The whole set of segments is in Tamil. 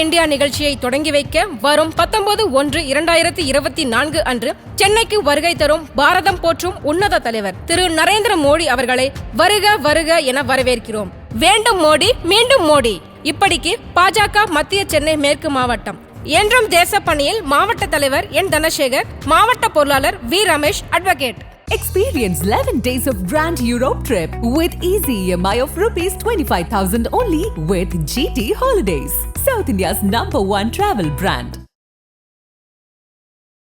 இந்தியா நிகழ்ச்சியை தொடங்கி வைக்க வரும் 19/1/2024 அன்று சென்னைக்கு வருகை தரும் பாரதம் போற்றும் உன்னத தலைவர் திரு நரேந்திர மோடி அவர்களை வருக வருக என வரவேற்கிறோம். வேண்டும் மோடி, மீண்டும் மோடி. இப்படிக்கு பாஜக மத்திய சென்னை மேற்கு மாவட்டம் என்றும் தேசப்பணியில் மாவட்ட தலைவர் என் தனசேகர், மாவட்ட பொருளாளர் V Ramesh, advocate. Experience 11 days of Grand Europe trip with easy EMI of rupees 25,000 only with GT Holidays, South India's #1 travel brand.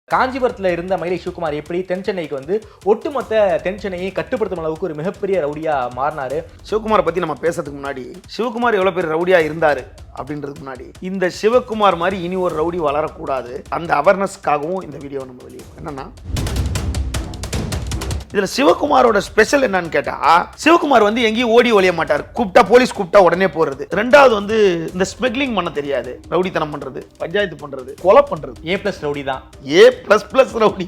காஞ்சிபுரத்தில் இருந்த மயிலை சிவகுமார் எப்படி தென் சென்னைக்கு வந்து ஒட்டுமொத்த தென் சென்னையை கட்டுப்படுத்தும் அளவுக்கு ஒரு மிகப்பெரிய ரவுடியா மாறினாரு. சிவகுமாரை பத்தி நம்ம பேசுறதுக்கு முன்னாடி சிவகுமார் எவ்வளவு பேர் ரவுடியா இருந்தாரு அப்படின்றதுக்கு முன்னாடி இந்த சிவகுமார் மாதிரி இனி ஒரு ரவுடி வளரக்கூடாது, அந்த அவேர்னஸ்க்காகவும் இந்த வீடியோ நம்ம வெளியிடும். என்னன்னா, இதுல சிவகுமாரோட ஸ்பெஷல் என்னன்னு கேட்டா, சிவகுமார் வந்து எங்கேயும் ஓடி ஒழிய மாட்டார். கூப்பிட்டா போலீஸ் கூப்பிட்டா உடனே போறது. ரெண்டாவது வந்து இந்த ஸ்மக்லிங் பண்ண தெரியாது, ரவுடித்தனம் பண்றது, பஞ்சாயத்து பண்றது, கொலை பண்றது. A+ ரவுடி தான், A++ ரவுடி.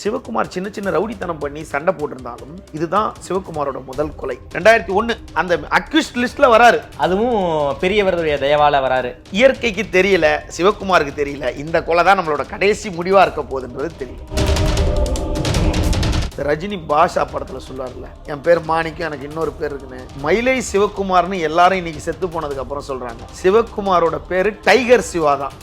சிவகுமார் சின்ன சின்ன ரவுடித்தனம் பண்ணி சண்டை போட்டிருந்தாலும் இதுதான் சிவகுமாரோட முதல் கொலை. 2001 அந்த அக்யூஸ்ட் லிஸ்ட்ல வராரு. அதுவும் பெரியவருடைய தயவால வராரு. இயற்கைக்கு தெரியல, சிவகுமாருக்கு தெரியல, இந்த கொலை தான் நம்மளோட கடைசி முடிவா இருக்க போகுதுன்றது தெரியல. ரஜினி பாஷா படத்துல சொல்றாருல, என் பேர் மாணிக்கம், எனக்கு இன்னொரு பேர் இருக்குன்னு. மயிலை சிவகுமார்னு எல்லாரும் இன்னைக்கு செத்து போனதுக்கு அப்புறம் சொல்றாங்க. சிவகுமாரோட பேரு டைகர் சிவா தான்.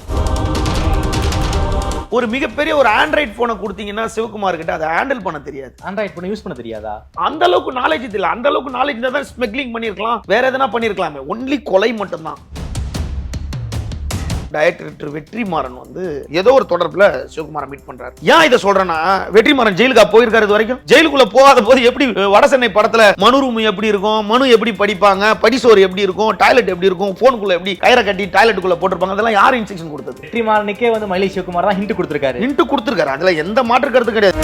ஒரு மிகப்பெரிய ஒரு ஆண்ட்ராய்ட் போனை கொடுத்தீங்கன்னா சிவகுமார் கிட்ட அதை ஹேண்டில் பண்ண தெரியாது. ஆண்ட்ராய்ட் போனை யூஸ் பண்ண தெரியாதா? அந்த அளவுக்கு நாலேஜ் தெரியல. அந்த அளவுக்கு நாலேஜ் இருந்தா தான் ஸ்மக்லிங் பண்ணிருக்கலாம், வேற எதனா பண்ணிருக்கலாமே. ஒன்லி கொலை மட்டும்தான். டைரக்டர் வெற்றிமாறன் வந்து ஏதோ ஒரு தொடர்புல சிவகுமாரை மீட் பண்றாரு. ஏன் இதை சொல்றேன்னா, வெற்றிமாறன் ஜெயிலுக்கா போயிருக்காரு. இது வரைக்கும் ஜெயிலுக்குள்ள போகாத போது எப்படி வடசென்னை படத்துல மனு ரூம் எப்படி இருக்கும், மனு எப்படி படிப்பாங்க, படிசோறு எப்படி இருக்கும், டாய்லெட் எப்படி இருக்கும், போனுக்குள்ள எப்படி கயிறை கட்டி டாய்லெட்டுக்குள்ள போட்டிருப்பாங்க, அதெல்லாம் யாரும் இன்ஸ்ட்ரக்ஷன் கொடுத்தது? வெற்றிமாறனுக்கே வந்து மயிலை சிவகுமார் தான் ஹிண்ட் கொடுத்திருக்காரு. அதுல எந்த மாற்று கருத்து கிடையாது.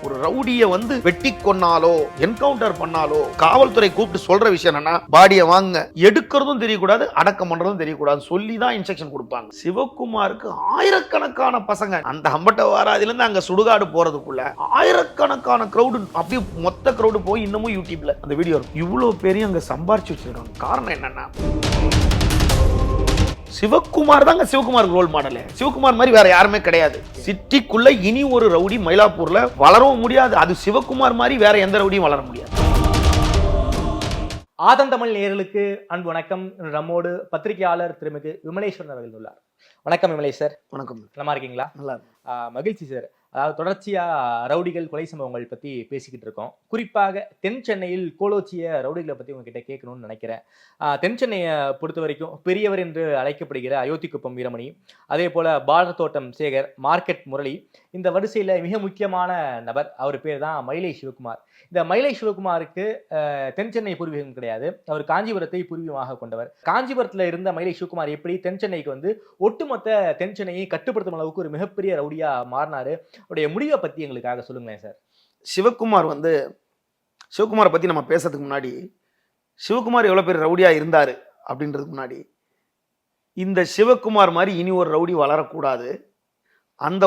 ஒரு ரவுடியை வந்து வெட்டி கொன்னாலோ என்கவுண்டர் பண்ணாலோ காவல்துறை கூப்பிட்டு சொல்ற விஷயம் என்னன்னா, பாடியை வாங்க, எடுக்கிறதும் தெரியக்கூடாது, அடக்கம் பண்றதும் தெரியக்கூடாது, சொல்லி தான் இன்ஸ்ட்ரக்ஷன் கொடுப்பாங்க. சிவகுமாருக்கு ஆயிரக்கணக்கான பசங்க அந்த அம்பட்டவாராதில இருந்து அங்க சுடுகாடு போறதுக்குள்ள ஆயிரக்கணக்கான கிரௌடு, அப்படியே மொத்த கிரௌடு போய் இன்னமும் யூடியூப்ல அந்த வீடியோ இருக்கும். இவ்வளவு பேரையும் அங்க சம்பாரிச்சு வச்சிருக்காங்க. காரணம் என்னன்னா, சிவகுமார் தாங்க சிவகுமாருக்கு ரோல் மாடல். சிவகுமார் மாதிரி வேற யாருமே கிடையாது. சிட்டிக்குள்ள இனி ஒரு ரவுடி மயிலாப்பூர்ல வளரவும் முடியாது. அது சிவகுமார் மாதிரி வேற எந்த ரவுடியும் வளர முடியாது. ஆதன் தமிழ் நேயர்களுக்கு அன்பு வணக்கம். நம்மோடு பத்திரிகையாளர் திருமிகு விமலேஸ்வரன் அவர்கள் உள்ளார். வணக்கம் விமலேஷ் சார். வணக்கம். நல்லா இருக்கீங்களா? நல்லா மகிழ்ச்சி சார். அதாவது தொடர்ச்சியா ரவுடிகள் கொலை சம்பவங்கள் பத்தி பேசிக்கிட்டு இருக்கோம். குறிப்பாக தென் சென்னையில் கோலோச்சிய ரவுடிகளை பத்தி உங்ககிட்ட கேட்கணும்னு நினைக்கிறேன். தென் சென்னையை பொறுத்த வரைக்கும் பெரியவர் என்று அழைக்கப்படுகிற அயோத்திக்குப்பம் வீரமணி, அதே போல பாலத்தோட்டம் சேகர், மார்க்கெட் முரளி, இந்த வரிசையில மிக முக்கியமான நபர் அவர் பேர் தான் மயிலை சிவகுமார். இந்த மயிலை சிவகுமாருக்கு தென் சென்னை பூர்வீகம் கிடையாது. அவர் காஞ்சிபுரத்தை பூர்வீகமாக கொண்டவர். காஞ்சிபுரத்துல இருந்த மயிலை சிவகுமார் எப்படி தென் சென்னைக்கு வந்து ஒட்டுமொத்த தென் சென்னையை கட்டுப்படுத்தும் அளவுக்கு ஒரு மிகப்பெரிய ரவுடியா மாறினாரு, அவருடைய முடிவை பத்தி எங்களுக்காக சொல்லுங்களேன் சார். சிவகுமாரை பத்தி நம்ம பேசுறதுக்கு முன்னாடி, சிவகுமார் எவ்வளவு பேர் ரவுடியா இருந்தாரு அப்படின்றதுக்கு முன்னாடி, இந்த சிவகுமார் மாதிரி இனி ஒரு ரவுடி வளரக்கூடாது, அந்த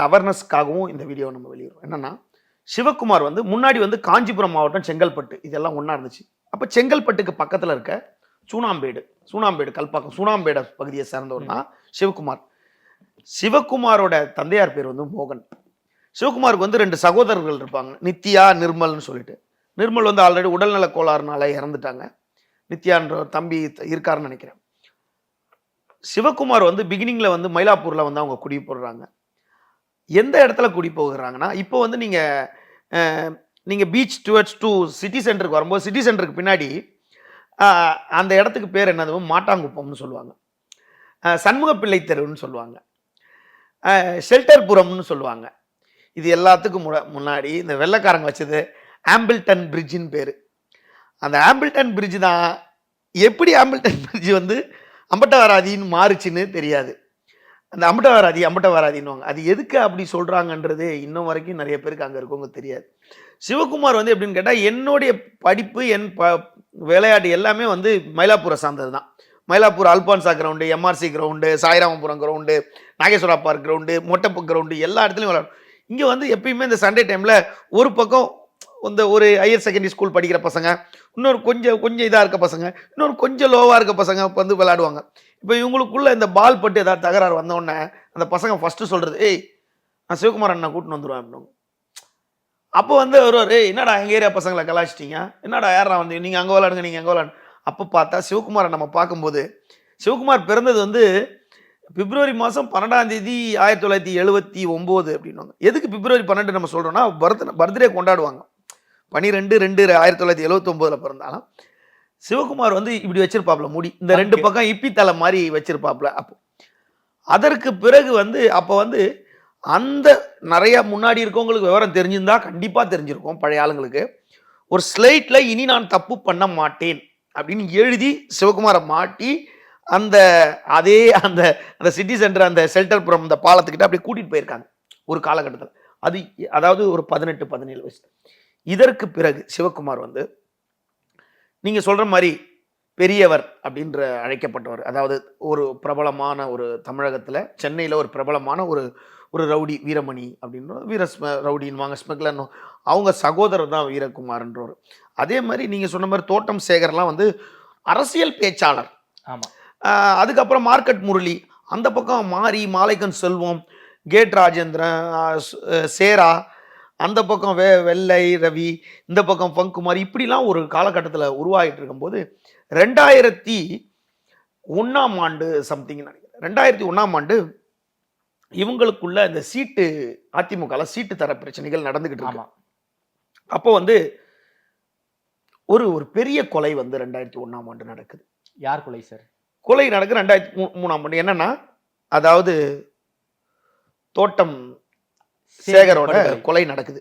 அவேர்னஸ்க்காகவும் இந்த வீடியோ நம்ம வெளியிடும். என்னன்னா, சிவகுமார் வந்து முன்னாடி வந்து காஞ்சிபுரம் மாவட்டம், செங்கல்பட்டு, இதெல்லாம் ஒண்ணா இருந்துச்சு. அப்ப செங்கல்பட்டுக்கு பக்கத்துல இருக்க சூனாம்பேடு கல்பாக்கம் சூனாம்பேடு பகுதியை சேர்ந்தவர் தான் சிவகுமார். சிவகுமாரோட தந்தையார் பேர் வந்து மோகன். சிவகுமாருக்கு வந்து 2 சகோதரர்கள் இருப்பாங்க, நித்யா, நிர்மல்னு சொல்லிட்டு. நிர்மல் வந்து ஆல்ரெடி உடல்நல கோளாறுனால இறந்துட்டாங்க. நித்யான்ற தம்பி இருக்காருன்னு நினைக்கிறேன். சிவகுமார் வந்து பிகினிங்ல வந்து மயிலாப்பூர்ல வந்து அவங்க குடி போடுறாங்க. எந்த இடத்துல குடி போகிறாங்கன்னா, இப்போ வந்து நீங்க பீச் டுவர்ட்ஸ் டு சிட்டி சென்டருக்கு வரும்போது, சிட்டி சென்டருக்கு பின்னாடி அந்த இடத்துக்கு பேர் என்னது, மாட்டாங்குப்பம்னு சொல்லுவாங்க, சண்முக பிள்ளை தெருன்னு சொல்லுவாங்க, ஷெல்டர்புரம்னு சொல்லுவாங்க. இது எல்லாத்துக்கும் முன்னாடி இந்த வெள்ளைக்காரங்க வச்சது ஆம்பிள்டன் பிரிட்ஜின்னு பேரு. அந்த ஆம்பிள்டன் பிரிட்ஜ் தான் எப்படி ஆம்பிள்டன் பிரிட்ஜ் வந்து அம்பட்டவாராதின்னு மாறுச்சுன்னு தெரியாது. அந்த அம்பட்டவாராதின்னுவாங்க. அது எதுக்கு அப்படி சொல்றாங்கன்றது இன்னும் வரைக்கும் நிறைய பேருக்கு அங்க இருக்கவங்க தெரியாது. சிவகுமார் வந்து எப்படின்னு கேட்டா, என்னுடைய படிப்பு, என் விளையாட்டு எல்லாமே வந்து மயிலாப்பூரை சார்ந்தது தான். Mylapore Alphonsa ground, MRC ground, Sairamapuram ground, Nageswara park ground, மொட்டப்பு கிரவுண்டு, எல்லா இடத்துலையும் விளையாடும். இங்கே வந்து எப்பயுமே இந்த சண்டே டைமில் ஒரு பக்கம் இந்த ஒரு ஹையர் செகண்டரி ஸ்கூல் படிக்கிற பசங்க, இன்னொரு கொஞ்சம் இதாக இருக்க பசங்க, இன்னொரு கொஞ்சம் லோவாக இருக்க பசங்க வந்து விளையாடுவாங்க. இப்போ இவங்களுக்குள்ள இந்த பால் பட்டு ஏதாவது தகராறு வந்தோடனே அந்த பசங்க ஃபஸ்ட்டு சொல்கிறது, ஏய் நான் சிவகுமார் அண்ணா கூட்டின்னு வந்துடுவேன் அப்படின்னு. அப்போ வந்து வருவார், என்னடா எங்கள் ஏரியா பசங்களை கலாச்சிட்டீங்க, என்னடா யாரா வந்து நீங்கள் அங்கே விளையாடுங்க, நீங்கள் அங்கே விளையாடுங்க. அப்போ பார்த்தா சிவகுமாரை நம்ம பார்க்கும்போது, சிவகுமார் பிறந்தது வந்து பிப்ரவரி மாதம் 12 1979 அப்படின்வாங்க. எதுக்கு பிப்ரவரி 12 நம்ம சொல்கிறோன்னா பர்த்டே கொண்டாடுவாங்க. 12/2/1979 பிறந்தாலும் சிவகுமார் வந்து இப்படி வச்சிருப்பாப்ல முடி, இந்த 2 பக்கம் இப்பி தலை மாதிரி வச்சிருப்பாப்ல. அப்போ அதற்கு பிறகு வந்து அப்போ வந்து அந்த நிறைய முன்னாடி இருக்கவங்களுக்கு விவரம் தெரிஞ்சிருந்தா கண்டிப்பாக தெரிஞ்சிருக்கும். பழைய ஆளுங்களுக்கு ஒரு ஸ்லைட்ல இனி நான் தப்பு பண்ண மாட்டேன் அப்படின்னு எழுதி சிவகுமாரை மாட்டி அந்த அதே அந்த அந்த சிட்டி சென்டர் அந்த ஷெல்டர்புரம் அந்த பாலத்துக்கிட்ட அப்படி கூட்டிட்டு போயிருக்காங்க ஒரு காலகட்டத்தில். அது அதாவது ஒரு 18-17 வயசு. இதற்கு பிறகு சிவகுமார் வந்து நீங்க சொல்ற மாதிரி பெரியவர் அப்படின்ற அழைக்கப்பட்டவர். அதாவது ஒரு பிரபலமான ஒரு தமிழகத்தில் சென்னையில் ஒரு பிரபலமான ஒரு ரவுடி வீரமணி அப்படின்ற ரவுடின்வாங்க, ஸ்மக்லர். அவங்க சகோதரர் தான் வீரகுமார்ன்றவர். அதே மாதிரி நீங்க சொன்ன மாதிரி தோட்டம் சேகர்லாம் வந்து அரசியல் பேச்சாளர். ஆமா. அதுக்கப்புறம் மார்க்கெட் முரளி, அந்த பக்கம் மாரி, மாலைக்கன் செல்வம், கேட் ராஜேந்திரன், சேரா, அந்த பக்கம் வெள்ளை ரவி, இந்த பக்கம் பங்குமாரி, இப்படிலாம் ஒரு காலகட்டத்தில் உருவாகிட்டு இருக்கும்போது 2001ஆம் ஆண்டு சம்திங் நினைக்கிறேன், 2001ஆம் ஆண்டு இவங்களுக்குள்ள இந்த சீட்டு அதிமுகவில் சீட்டு தர பிரச்சனைகள் நடந்துகிட்டு இருக்கு. அப்போ வந்து ஒரு பெரிய கொலை வந்து 2001ஆம் ஆண்டு நடக்குது. யார் கொலை சார்? கொலை நடக்குது 2003ஆம் ஆண்டு. என்னன்னா, அதாவது தோட்டம் சேகரோட கொலை நடக்குது.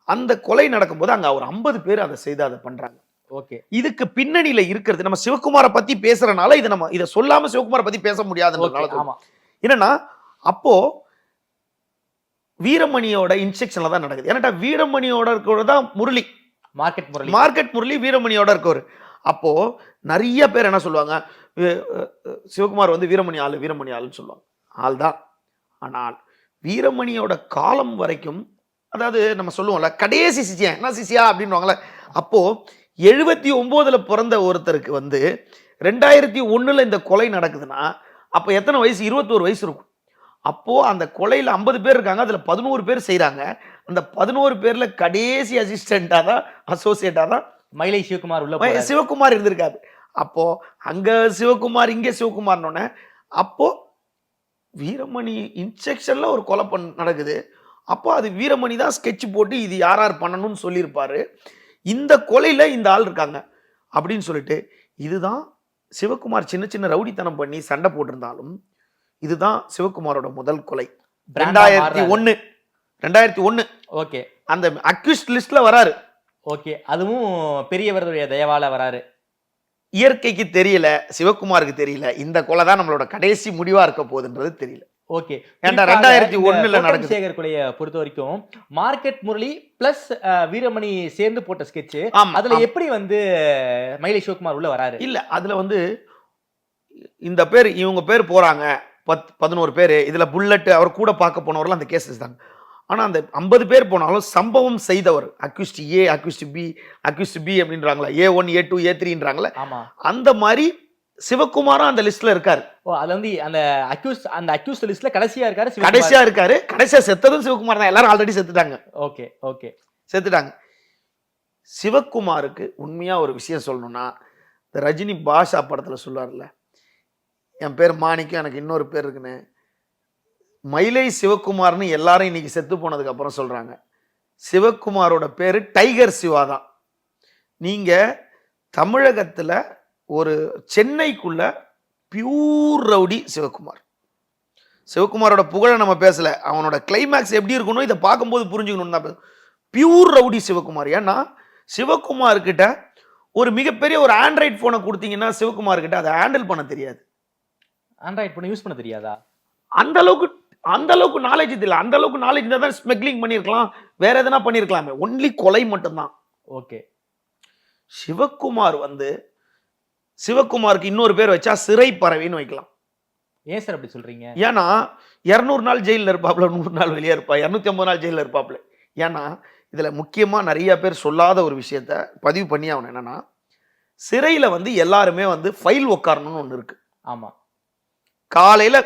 அந்த கொலை நடக்கும்போது அங்க ஒரு 50 பேர் அதை செய்து அதை பண்றாங்க. ஓகே. இதுக்கு இதுக்கு பின்னணியில இருக்கிறது நம்ம சிவகுமாரை பத்தி பேசுறதுனால இதை சொல்லாம சிவகுமாரை பத்தி பேச முடியாதுன்றதுனால. என்னன்னா, அப்போ வீரமணியோட இன்ஸ்ட்ரக்ஷன்ல தான் நடக்குது. ஏன்னா வீரமணியோட இருக்கிறது தான் முரளி, மார்க்கெட் முரளி வீரமணியோட இருக்கவர். அப்போ நிறைய பேர் என்ன சொல்லுவாங்க, சிவகுமார் வந்து வீரமணி ஆளுன்னு சொல்லுவாங்க. ஆள் தான். ஆனால் வீரமணியோட காலம் வரைக்கும், அதாவது நம்ம சொல்லுவோம்ல கடைசி சிசியா என்ன சிசியா அப்படின்வாங்களே, அப்போ 79 பிறந்த ஒருத்தருக்கு வந்து 2001 இந்த கொலை நடக்குதுன்னா அப்போ எத்தனை வயசு? 21 வயசு இருக்கும். அப்போ அந்த கொலையில 50 பேர் இருக்காங்க, அதுல 11 பேர் செய்யறாங்க. அந்த 11 பேர்ல கடைசி அசிஸ்டண்டா தான், அசோசியேட்டா தான் மயிலை சிவகுமார் உள்ள சிவகுமார் இருந்திருக்காரு. அப்போ அங்க சிவகுமார், இங்க சிவகுமார்னோடனே அப்போ வீரமணி இன்ஸ்ட்ரக்ஷன்ல ஒரு கொலை நடக்குது. அப்போ அது வீரமணி தான் ஸ்கெட்ச் போட்டு இது யார் பண்ணணும்னு சொல்லியிருப்பாரு. இந்த கொலையில இந்த ஆள் இருக்காங்க அப்படின்னு சொல்லிட்டு, இதுதான் சிவகுமார் சின்ன சின்ன ரவுடித்தனம் பண்ணி சண்டை போட்டிருந்தாலும் இதுதான் சிவகுமாரோட முதல் கொலை. 2001. ஓகே. அந்த அக்யூஸ்ட் லிஸ்ட்ல வராரு. ஓகே. அதுவும் பெரியவருடைய தயவால வராரு. இயற்கைக்கு தெரியல, சிவகுமாருக்கு தெரியல, இந்த கொலை தான் நம்மளோட கடைசி முடிவா இருக்க போகுதுன்றது தெரியல. ஓகே. 2001 நடக்குது. சேகர் கொலையை பொறுத்த வரைக்கும் மார்க்கெட் முரளி பிளஸ் வீரமணி சேர்ந்து போட்ட ஸ்கெட்ச், அதுல எப்படி வந்து மயிலை சிவகுமார் உள்ள வராரு? இல்ல, அதுல வந்து இந்த பேர் இவங்க பேர் போறாங்க 11 பேர். இதுல புல்லட் அவர் கூட பார்க்க போனவர்கள் அந்த கேஸ் தான். ஆனா அந்த 50 பேர் போனாலும் சம்பவம் செய்தவர் accused A, accused B, accused B அப்படின்றாங்களா, A1 A2 A3ன்றாங்களே, அந்த மாதிரி சிவகுமாரும் அந்த லிஸ்ட்ல இருக்காரு. ஓ, அதுல வந்து அந்த அக்யூஸ்ட் லிஸ்ட்ல கடைசியா இருக்காரு. கடைசியா செத்ததும் சிவகுமார் தான். எல்லாரும் ஆல்ரெடி செத்துட்டாங்க. ஓகே ஓகே, செத்துட்டாங்க. சிவகுமாருக்கு உண்மையா ஒரு விஷயம் சொல்லணும்னா, ரஜினி பாஷா படத்துல சொல்லுவார்ல, என் பேர் மாணிக்கம், எனக்கு இன்னொரு பேர் இருக்குன்னு. மயிலை சிவகுமார்னு எல்லாரும் இன்னைக்கு செத்து போனதுக்கு அப்புறம் சொல்றாங்க. சிவகுமாரோட பேரு டைகர் சிவா தான். நீங்க தமிழகத்துல ஒரு சென்னைக்குள்ள பியூர் ரவுடி சிவகுமார். சிவகுமாரோட புகழை நம்ம பேசல, அவனோட கிளைமேக்ஸ் எப்படி இருக்கணும் இதை பார்க்கும்போது புரிஞ்சுக்கணும் தான். Pure rowdy Sivakumar. ஏன்னா சிவகுமார் கிட்ட ஒரு மிகப்பெரிய ஒரு ஆண்ட்ராய்டு போனை கொடுத்தீங்கன்னா சிவகுமார் கிட்ட அதை ஹேண்டில் பண்ண தெரியாது. ஆண்ட்ராய்டு போனை யூஸ் பண்ண தெரியாதா? அந்த அளவுக்கு நாலேஜ் இல்லை. அந்த அளவுக்கு நாலேஜ் இருந்தால் தான் ஸ்மக்லிங் பண்ணியிருக்கலாம், வேற எதனா பண்ணியிருக்கலாமே. ஒன்லி கொலை மட்டும்தான். ஓகே. சிவகுமார் வந்து சிவகுமாருக்கு இன்னொரு பேர் வச்சா சிறை பறவைன்னு வைக்கலாம். ஏன் சார் அப்படி சொல்றீங்க? ஏன்னா 200 நாள் ஜெயிலில் இருப்பாப்ல, 100 நாள் வெளியே இருப்பா, 250 நாள் ஜெயிலில் இருப்பாப்ல. ஏன்னா இதுல முக்கியமா நிறைய பேர் சொல்லாத ஒரு விஷயத்த பதிவு பண்ணி அவன் என்னன்னா, சிறையில வந்து எல்லாருமே வந்து ஃபைல் உட்காரணும்னு ஒண்ணு இருக்கு. ஆமா. காலையில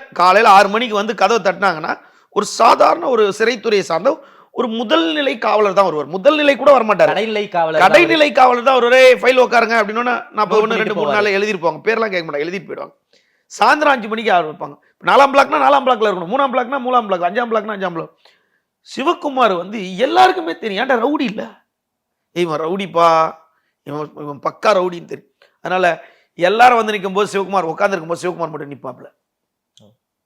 6 மணிக்கு வந்து கதவை தட்டினாங்கன்னா ஒரு சாதாரண ஒரு சிறைத்துறையை சார்ந்த ஒரு முதல் நிலை காவலர் தான் வருவார். முதல் நிலை கூட வரமாட்டார். கடைநிலை காவலர் கடைநிலை காவலர் தான் வருவாரே. ஃபைல் உட்காருங்க அப்படின்னா 41 2 3 போவாரு. நாள் எழுதிருப்பாங்க. பேர்லாம் கேட்க மாட்டாங்க, எழுதிட்டு போயிடுவாங்க. சாயந்தரம் 5 மணிக்கு ஆரம்பிப்பாங்க. 4ஆம் பிளாக்னா 4ஆம் பிளாக்ல இருக்கணும், 3ஆம் பிளாக்னா 3ஆம் பிளாக், 5ஆம் பிளாக்னா 5ஆம் பிளாக். சிவகுமார் வந்து எல்லாருக்குமே தெரியும், ஏன்டா ரவுடி இல்ல, இவன் ரவுடிப்பா, இவன் பக்கா ரவுடின்னு தெரியும். அதனால எல்லாரும் வந்து நிற்கும் போது சிவகுமார் உட்கார்ந்து இருக்கும் போது சிவகுமார் மட்டும் நிப்பாப்ல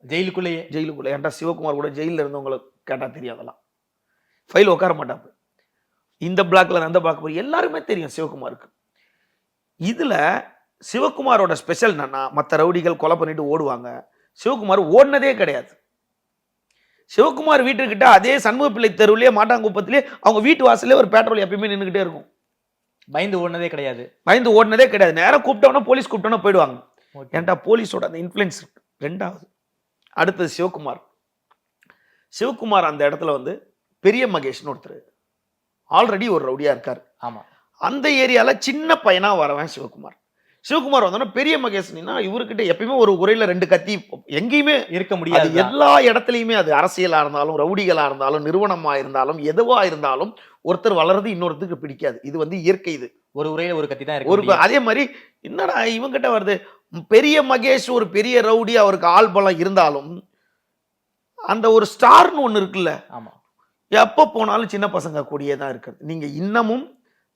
ஜெயிலுக்குள்ளே. ஏன்டா சிவகுமார் கூட ஜெயிலில் இருந்தவங்களை கேட்டா தெரியாதெல்லாம். ஃபைல் உட்கார மாட்டாங்க. இந்த பிளாக்ல அந்த பிளாக் போய் எல்லாருமே தெரியும் சிவகுமாருக்கு. இதுல சிவகுமாரோட ஸ்பெஷல் என்னன்னா, மற்ற ரவுடிகள் கொலை பண்ணிட்டு ஓடுவாங்க, சிவகுமார் ஓடினதே கிடையாது. சிவகுமார் வீட்டுக்கிட்ட அதே சண்முக பிள்ளை தெருவிலேயே மாட்டாங்குப்பத்திலே அவங்க வீட்டு வாசலே ஒரு பெட்ரோல் எப்பயுமே நின்றுகிட்டே இருக்கும். பயந்து ஓடினதே கிடையாது. நேரம் கூப்பிட்டோன்னா போலீஸ் கூப்பிட்டோன்னா போயிடுவாங்க. ஏன்டா போலீஸோட அந்த இன்ஃப்ளூயன்ஸ் இருக்கு. ரெண்டாவது அடுத்தது சிவகுமார் அந்த இடத்துல வந்து பெரிய மகேஷ்னு ஒருத்தர் ஆல்ரெடி ஒரு ரவுடியா இருக்காரு. ஆமா. அந்த ஏரியால சின்ன பையனா வரவன் சிவகுமார் வந்தோன்னா பெரிய மகேஷ்னா இவர்கிட்ட எப்பயுமே ஒரு உரையில 2 கத்தி எங்கேயுமே இருக்க முடியாது. எல்லா இடத்துலையுமே அது அரசியலா இருந்தாலும் ரவுடிகளா இருந்தாலும் நிறுவனமா இருந்தாலும் எதுவா இருந்தாலும் ஒருத்தர் வளர்றது இன்னொருத்தருக்கு பிடிக்காது. இது வந்து இயற்கை. இது ஒரு உரையில ஒரு கத்தி தான் இருக்கு. அதே மாதிரி என்னடா இவங்கிட்ட வருது, பெரிய மகேஷ் ஒரு பெரிய ரவுடி, அவருக்கு ஆள் பலம் இருந்தாலும் அந்த ஒரு ஸ்டார்னு ஒண்ணு இருக்குல்ல. ஆமா. எப்ப போனாலும் சின்ன பசங்க கூடியே தான் இருக்கிறது. நீங்க இன்னமும்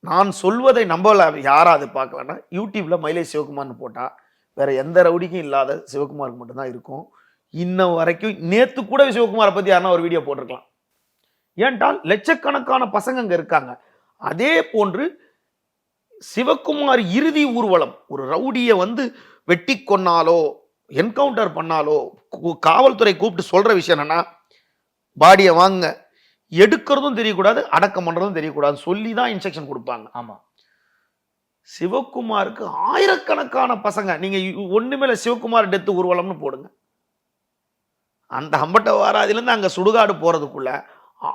நான் சொல்வதை நம்பல, யாராவது பார்க்கலன்னா யூடியூப்ல மயிலேஷ் சிவகுமார்னு போட்டா வேற எந்த ரவுடிக்கும் இல்லாத சிவகுமாருக்கு மட்டும்தான் இருக்கும். இன்ன வரைக்கும் நேத்து கூட சிவகுமாரை பத்தி யாருன்னா ஒரு வீடியோ போட்டிருக்கலாம். ஏன்டால் லட்சக்கணக்கான பசங்க அங்க இருக்காங்க. அதே போன்று சிவகுமார் இறுதி ஊர்வலம், ஒரு ரவுடியை வந்து வெட்டி கொன்னாலோ என்கவுண்டர் பண்ணாலோ காவல்துறை கூப்பிட்டு சொல்ற விஷயம் என்னன்னா, பாடியை வாங்க, எடுக்கிறதும் தெரியக்கூடாது, அடக்கம் பண்றதும் தெரியக்கூடாது, சொல்லி தான் இன்ஸ்ட்ரக்ஷன் கொடுப்பாங்க. ஆமா. சிவகுமாருக்கு ஆயிரக்கணக்கான பசங்க, நீங்க ஒண்ணுமே சிவகுமார் டெத்து ஊர்வலம்னு போடுங்க, அந்த அம்பட்ட வாராதில இருந்து அங்க சுடுகாடு போறதுக்குள்ள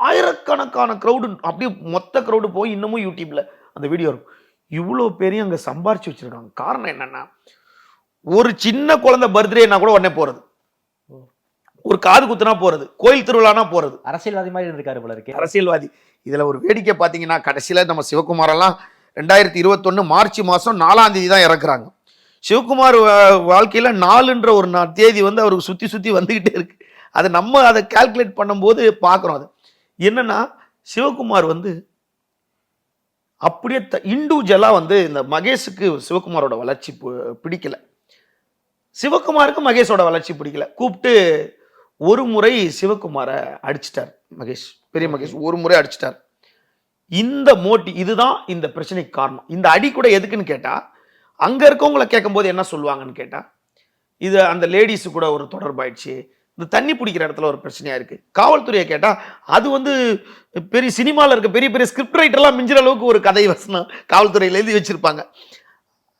ஆயிரக்கணக்கான கிரௌடு, அப்படியே மொத்த கிரௌடு போய் இன்னமும் யூடியூப்ல அந்த வீடியோ இருக்கும். இவ்வளவு பேரையும் அங்க சம்பாரிச்சு வச்சிருக்காங்க. காரணம் என்னன்னா, ஒரு சின்ன குழந்தை பர்த்டேனா கூட உடனே போறது, ஒரு காது குத்துனா போறது, கோயில் திருவிழானா போறது. அரசியல்வாதி மாதிரி இருக்காரு போல இருக்கு. அரசியல்வாதி. இதுல ஒரு வேடிக்கை பாத்தீங்கன்னா, கடைசியில நம்ம சிவகுமார் எல்லாம் 2021 மார்ச் மாசம் 4ஆம் தேதி தான் இறக்குறாங்க. சிவகுமார் வாழ்க்கையில 4ன்ற ஒரு தேதி வந்து அவருக்கு சுத்தி சுத்தி வந்துகிட்டே இருக்கு. அது நம்ம அதை கால்குலேட் பண்ணும்போது பாக்குறோம். அது என்னன்னா, சிவகுமார் வந்து அப்படியே இண்டிவிஜுவலா வந்து இந்த மகேஷுக்கு சிவகுமாரோட வளர்ச்சி பிடிக்கல, சிவகுமாருக்கு மகேஷோட வளர்ச்சி பிடிக்கல. கூப்பிட்டு ஒரு முறை சிவகுமாரை அடிச்சிட்டார் மகேஷ், பெரிய மகேஷ் ஒரு முறை அடிச்சிட்டார். இந்த இதுதான் இந்த பிரச்சனைக்கு காரணம். இந்த அடி கூட எதுக்குன்னு கேட்டா, அங்க இருக்கவங்களை கேட்கும் போது என்ன சொல்லுவாங்கன்னு கேட்டா, இது அந்த லேடிஸு கூட ஒரு தொடர்பாயிடுச்சு, இந்த தண்ணி பிடிக்கிற இடத்துல ஒரு பிரச்சனையா இருக்கு. காவல்துறையை கேட்டா அது வந்து பெரிய சினிமாவில் இருக்க பெரிய பெரிய ஸ்கிரிப்ட் ரைட்டர்லாம் மிஞ்சிற அளவுக்கு ஒரு கதை வசனம் காவல்துறையில் எழுதி வச்சிருப்பாங்க.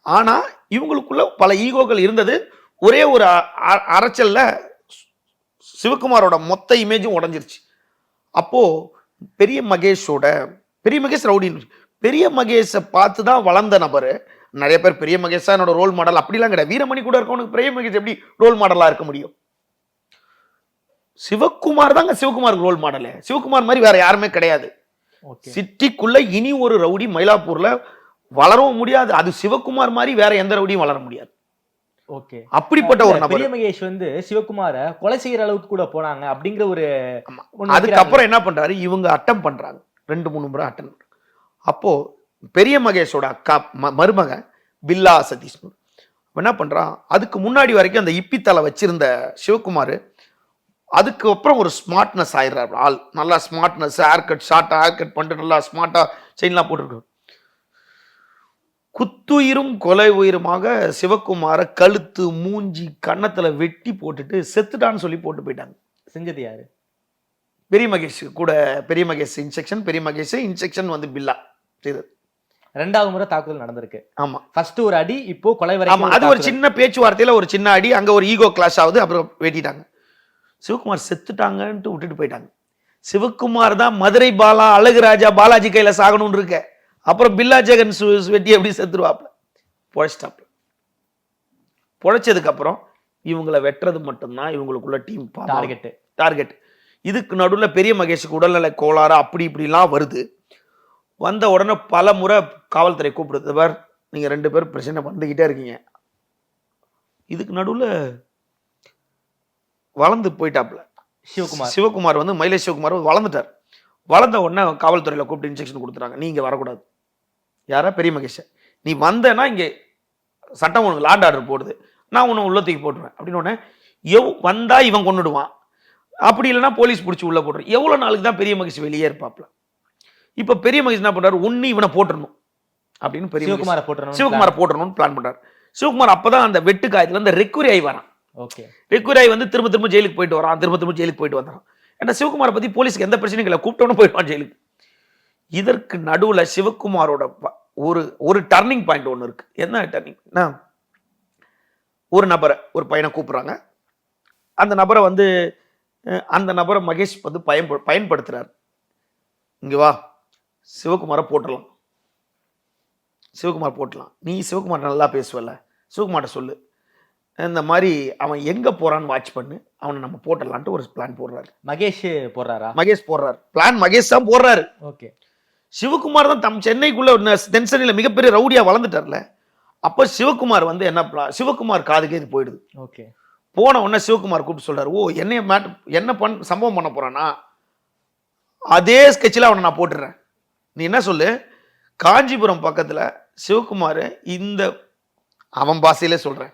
ஆனா இவங்களுக்குள்ள பல ஈகோக்கள் இருந்தது. ஒரே ஒரு அரைச்சல்ல சிவகுமாரோட மொத்த இமேஜும் உடஞ்சிருச்சு. அப்போ பெரிய மகேஷ் ரவுடின்னு, பெரிய மகேஷை பார்த்து தான் வளர்ந்த நபரு. நிறைய பேர் பெரிய மகேஷ் தான் என்னோட ரோல் மாடல் அப்படிலாம் கிடையாது. வீரமணி கூட இருக்கவனுக்கு பெரிய மகேஷ் எப்படி ரோல் மாடலா இருக்க முடியும்? சிவகுமார் தாங்க சிவகுமாருக்கு ரோல் மாடல். சிவகுமார் மாதிரி வேற யாருமே கிடையாது. சிட்டிக்குள்ள இனி ஒரு ரவுடி மயிலாப்பூர்ல வளரவும் முடியாது. அது சிவகுமார் மாதிரி வேற எந்த ரவுடியும் வளர முடியாது. ஓகே. அப்படிப்பட்ட ஒரு நபர். பெரிய மகேஷ் வந்து சிவகுமார கொலை செய்யற அளவுக்கு கூட போனாங்க அப்படிங்கிற ஒரு. அதுக்கப்புறம் என்ன பண்றாரு, இவங்க அட்டம் பண்றாங்க, 2-3 முறை அட்டம். அப்போ பெரிய மகேஷோட அக்கா மருமக பில்லா சதீஷ் என்ன பண்றான், அதுக்கு முன்னாடி வரைக்கும் அந்த இப்பி தலை வச்சிருந்த சிவகுமார் அதுக்கப்புறம் ஒரு ஸ்மார்ட்னஸ் ஆயிடுறாரு. ஆள் நல்லா ஸ்மார்ட்னஸ், ஹேர் கட் ஷார்ட்டா ஹேர் கட் பண்ணிட்டு நல்லா ஸ்மார்ட்டா செயின்லாம் போட்டுருக்காரு. குத்துயிரும் கொலை உயிருமாக சிவகுமார கழுத்து மூஞ்சி கன்னத்துல வெட்டி போட்டுட்டு செத்துட்டான்னு சொல்லி போட்டு போயிட்டாங்க. செஞ்சது யாரு? பெரிய மகேஷ் கூட. பெரிய மகேஷ் இன்செக்ஷன் வந்து பில்லா செய்தது. 2வது முறை தாக்குதல் நடந்திருக்கு. ஆமா. ஃபர்ஸ்ட் ஒரு அடி, இப்போ கொலை வரைக்கும். அது ஒரு சின்ன பேச்சுவார்த்தையில ஒரு சின்ன அடி, அங்க ஒரு ஈகோ கிளாஷ் ஆகுது, அப்புறம் வெட்டிட்டாங்க. சிவகுமார் செத்துட்டாங்கன்ட்டு விட்டுட்டு போயிட்டாங்க. சிவகுமார் தான் மதுரை பாலா, அழகுராஜா, பாலாஜி கையில சாகணும்னு இருக்க. அப்புறம் பில்லா ஜெகன் வெட்டி எப்படி செத்துருவாப்ல, பொழைச்சிட்டாப்ல. பொழைச்சதுக்கு அப்புறம் இவங்களை வெட்டுறது மட்டும்தான் இவங்களுக்குள்ள டீம் டார்கெட். இதுக்கு நடுவில் பெரிய மகேஷுக்கு உடல்நல கோளாறு அப்படி இப்படிலாம் வருது. வந்த உடனே பல முறை காவல்துறை கூப்பிடுது, நீங்க 2 பேரும் பிரச்சனை வந்துகிட்டே இருக்கீங்க. இதுக்கு நடுவில் வளர்ந்து போயிட்டாப்ல சிவகுமார் வந்து மயிலேஷ் சிவகுமார் வளர்ந்துட்டார். வளர்ந்த உடனே காவல்துறையில் கூப்பிட்டு இன்ஸ்ட்ரக்ஷன் கொடுத்துறாங்க, நீ இங்கே வரக்கூடாது. யாரா? பெரிய மகேஷ. நீ வந்தேன்னா இங்கே சட்டம் உனக்கு லாண்ட் ஆர்டர் போடுது, நான் உன்னை உள்ள தூக்கி போட்டுருவேன் அப்படின்னு. உடனே வந்தா இவன் கொண்டுடுவான், அப்படி இல்லைன்னா போலீஸ் பிடிச்சி உள்ள போடுறேன். எவ்வளவு நாளுக்கு தான் பெரிய மகேஷ் வெளியே இருப்பாப்ல. இப்ப பெரிய மகேஷ் என்ன பண்றாரு, ஒன்னு இவனை போட்டுறணும் அப்படின்னு பெரிய சிவகுமாரை போட்டுறணும்னு பிளான் பண்றாரு. சிவகுமார் அப்பதான் அந்த வெட்டு காயத்துல இந்த ரெக்குரி ஆகி வரான். ரெக்குரி ஆகி வந்து திரும்ப ஜெயிலுக்கு போயிட்டு வரான், திரும்ப ஜெயிலுக்கு போயிட்டு வந்தான். ஏன்னா சிவகுமாரை பத்தி போலீஸ்க்கு எந்த பிரச்சனையும் இல்லை, கூப்பிட்டோன்னு போயிடுவான் ஜெயிலுக்கு. இதற்கு நடுவுல சிவகுமாரோட ஒரு டர்னிங் பாயிண்ட் ஒன்று இருக்கு. என்ன டர்னிங்? ஒரு நபரை, ஒரு பையனை கூப்பிடுறாங்க. அந்த நபரை மகேஷ் வந்து பயன்படுத்துறாரு. இங்க வா, சிவகுமாரை போட்டுடலாம், சிவகுமார் போட்டலாம், நீ சிவகுமார் நல்லா பேசுவல, சிவகுமார்ட்ட சொல்லு, இந்த மாதிரி அவன் எங்க போறான்னு வாட்ச் பண்ணு, அவனை நம்ம போட்டலான்ட்டு ஒரு பிளான் போடுறாரு. மகேஷ் போடுறாரு பிளான். மகேஷ் தான் போடுறாரு. சிவகுமார் தான் சென்னைக்குள்ள தென்சென்னையில மிகப்பெரிய ரவுடியா வளர்ந்துட்டார்ல. அப்ப சிவகுமார் வந்து சிவகுமார் காதுக்கே இது போயிடுது. போன உடனே சிவகுமார் கூப்பிட்டு சொல்றாரு, என்ன சம்பவம் பண்ண போறானா, அதே ஸ்கெட்சில் அவனை நான் போட்டுறேன், நீ என்ன சொல்லு, காஞ்சிபுரம் பக்கத்துல சிவகுமார் அவன் பாசையிலே சொல்றேன்,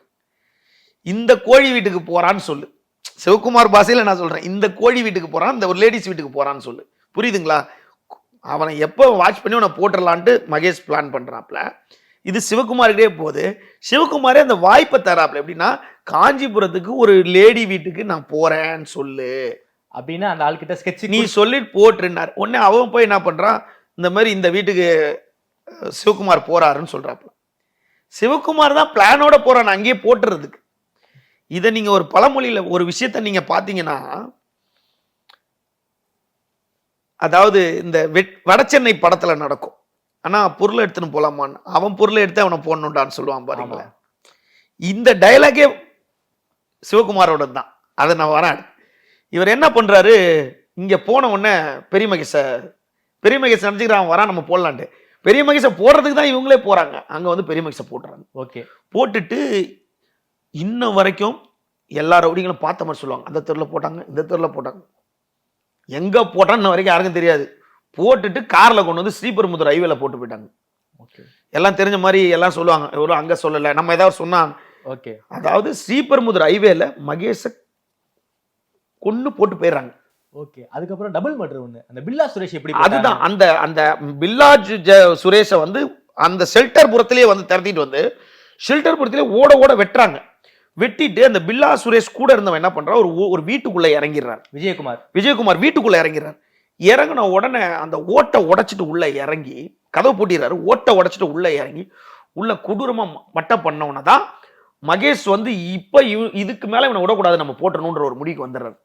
இந்த கோழி வீட்டுக்கு போறான்னு சொல்லு. சிவகுமார் பாசையில நான் சொல்றேன், இந்த கோழி வீட்டுக்கு போறான், இந்த ஒரு லேடிஸ் வீட்டுக்கு போறான்னு சொல்லு. புரியுதுங்களா? அவனை எப்போ வாட்ச் பண்ணி அவனை போட்டுடலான்ட்டு மகேஷ் பிளான் பண்றாப்ல. இது சிவகுமார்கிட்டே போகுது. சிவகுமாரே அந்த வாய்ப்பை தராப்ல. எப்படின்னா, காஞ்சிபுரத்துக்கு ஒரு லேடி வீட்டுக்கு நான் போறேன்னு சொல்லு அப்படின்னா அந்த ஆள்கிட்ட ஸ்கெட்ச் நீ சொல்லிட்டு போட்டுருந்தார். உடனே அவன் போய் என்ன பண்றான், இந்த மாதிரி இந்த வீட்டுக்கு சிவகுமார் போறாருன்னு சொல்றாப்ல. சிவகுமார் தான் பிளானோட போறான் அங்கேயே போட்டுறதுக்கு. இதை நீங்க ஒரு பழமொழியில ஒரு விஷயத்த நீங்க பாத்தீங்கன்னா, அதாவது இந்த வடசென்னை படத்துல நடக்கும். ஆனா பொருளை எடுத்துன்னு போலாமான்னு, அவன் பொருளை எடுத்து அவனை போடணும்டான்னு சொல்லுவான் பாருங்களேன். இந்த டயலாகே சிவகுமாரோட தான். அதை நான் வரேன். இவர் என்ன பண்றாரு, இங்க போன உடனே பெரிய மகேஷ் நினைச்சுக்கிறான் வரான், நம்ம போடலான்ட்டு. பெரிய மகேஷை போடுறதுக்கு தான் இவங்களே போறாங்க. அங்க வந்து பெரிய மகேஷை போட்டுறாங்க. போட்டுட்டு இன்ன வரைக்கும் எல்லா ரவுடிகளும் பார்த்த மாதிரி சொல்லுவாங்க, அந்த தெருவில் போட்டாங்க, இந்த தெருவில் போட்டாங்க, எங்க போட்டான்னு வரைக்கும் யாருக்கும் தெரியாது. போட்டுட்டு கார்ல கொண்டு வந்து ஸ்ரீபெரும்புதூர் ஹைவேல போட்டு போயிட்டாங்க. எல்லாம் தெரிஞ்ச மாதிரி எல்லாம் சொல்லுவாங்க, இவரும் அங்க சொல்லல, நம்ம ஏதாவது சொன்னாங்க. அதாவது ஸ்ரீபெரும்புதூர் ஹைவேல மகேஷ கொண்டு போட்டு போயிடுறாங்க. அதுக்கப்புறம் டபுள் மர்டர் ஒண்ணு, அந்த பில்லா சுரேஷ் எப்படி, அதுதான் அந்த பில்லா சுரேஷை வந்து அந்த ஷெல்டர் புறத்திலேயே வந்து திறத்திட்டு வந்து ஷெல்டர் புறத்திலே ஓட வெட்டுறாங்க. வெட்டிட்டு அந்த பில்லா சுரேஷ் கூட இருந்தவன் என்ன பண்றான், ஒரு வீட்டுக்குள்ள இறங்கிடுறார். விஜயகுமார் வீட்டுக்குள்ள இறங்கிறார். இறங்கின உடனே அந்த ஓட்டை உடைச்சிட்டு உள்ள இறங்கி கதவு பூட்டிடுறாரு. ஓட்டை உடைச்சிட்டு உள்ள இறங்கி உள்ள கொடூரமா மட்டை பண்ணவன தான் மகேஷ் வந்து இப்ப இதுக்கு மேல இவனை விடக்கூடாது, நம்ம போட்டணும்ன்ற ஒரு முடிவுக்கு வந்துடுறாரு.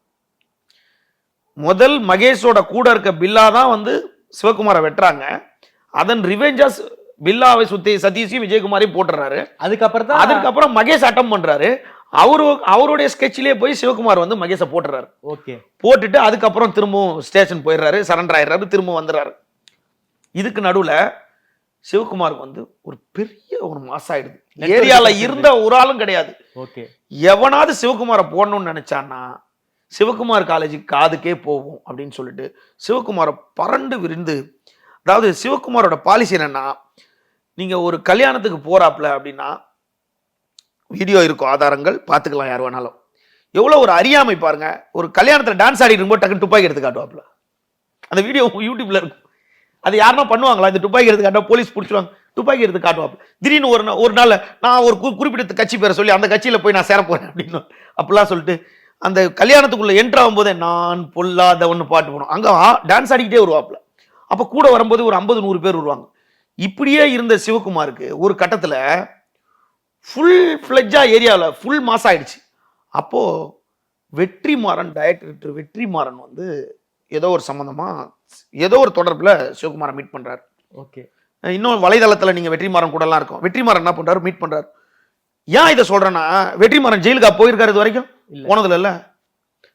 முதல் மகேஷோட கூட இருக்க பில்லா தான் வந்து சிவகுமாரை வெட்டுறாங்க. அதன் ரிவெஞ்சா பில்லாவை சுத்தி சதீஷையும் விஜயகுமாரையும் போட்டுறாரு. அதுக்கப்புறம் மகேஷ் அட்டம் பண்றாரு. அவருடைய ஸ்கெட்சிலே போய் சிவகுமார் வந்து மகேஷை போட்டுறாரு. போட்டுட்டு அதுக்கப்புறம் திரும்பவும் ஸ்டேஷன் போயிடுறாரு, சரண்டர் ஆயிடுறாரு, திரும்ப வந்துடுறாரு. இதுக்கு நடுவுல சிவகுமாருக்கு வந்து ஒரு பெரிய ஒரு மாசம் ஆயிடுது. ஏரியால இருந்த ஒரு ஆளும் கிடையாது. எவனாவது சிவகுமாரை போடணும்னு நினைச்சான்னா சிவகுமார் காலேஜுக்கு காதுக்கே போகும் அப்படின்னு சொல்லிட்டு சிவகுமாரை பறண்டு விரிந்து, அதாவது சிவகுமாரோட பாலிசி என்னன்னா, நீங்க ஒரு கல்யாணத்துக்கு போறாப்ல அப்படின்னா வீடியோ இருக்கும், ஆதாரங்கள் பார்த்துக்கலாம் யார் வேணாலும். எவ்வளவு ஒரு அறியாமை பாருங்க. ஒரு கல்யாணத்துல டான்ஸ் ஆடிட்டு இருக்கும்போது டக்குன்னு துப்பாக்கி எடுத்து காட்டுவாப்ல. அந்த வீடியோ யூடியூப்ல இருக்கும். அது யாருன்னா பண்ணுவாங்களா, இந்த துப்பாக்கி எடுத்து காட்டுவா, போலீஸ் பிடிச்சிடுவாங்க, துப்பாக்கி எடுத்து காட்டுவாப்ல. திடீர்னு ஒரு நாள் நான் ஒரு குறிப்பிட்ட கட்சி பேரை சொல்லி அந்த கட்சியில போய் நான் சேர போறேன் அப்படின்னு அப்படிலாம் சொல்லிட்டு அந்த கல்யாணத்துக்குள்ள என்ட்ரு ஆகும்போதே நான் பொல்லாத ஒன்று பாட்டு போனோம், அங்க டான்ஸ் ஆடிக்கிட்டே வருவாப்ல. அப்ப கூட வரும்போது ஒரு 50-100 பேர் வருவாங்க. இப்படியே இருந்த சிவகுமாருக்கு ஒரு கட்டத்துல ஃபுல் ஃபிளட்ஜா ஏரியாவில் ஃபுல் மாஸ் ஆயிடுச்சு. அப்போ வெற்றிமாறன் டைரக்டர் வெற்றிமாறன் வந்து ஏதோ ஒரு சம்பந்தமா ஏதோ ஒரு தொடர்புல சிவகுமாரை மீட் பண்றாரு. ஓகே. இன்னும் வலைதளத்துல நீங்க வெற்றிமாறன் கூட எல்லாம் இருக்கும். வெற்றிமாறன் என்ன பண்றாரு, மீட் பண்றாரு. ஏன் இதை சொல்றேன்னா, வெற்றிமாறன் ஜெயிலுக்கா போயிருக்காரு இது வரைக்கும்? போனதுல இல்ல.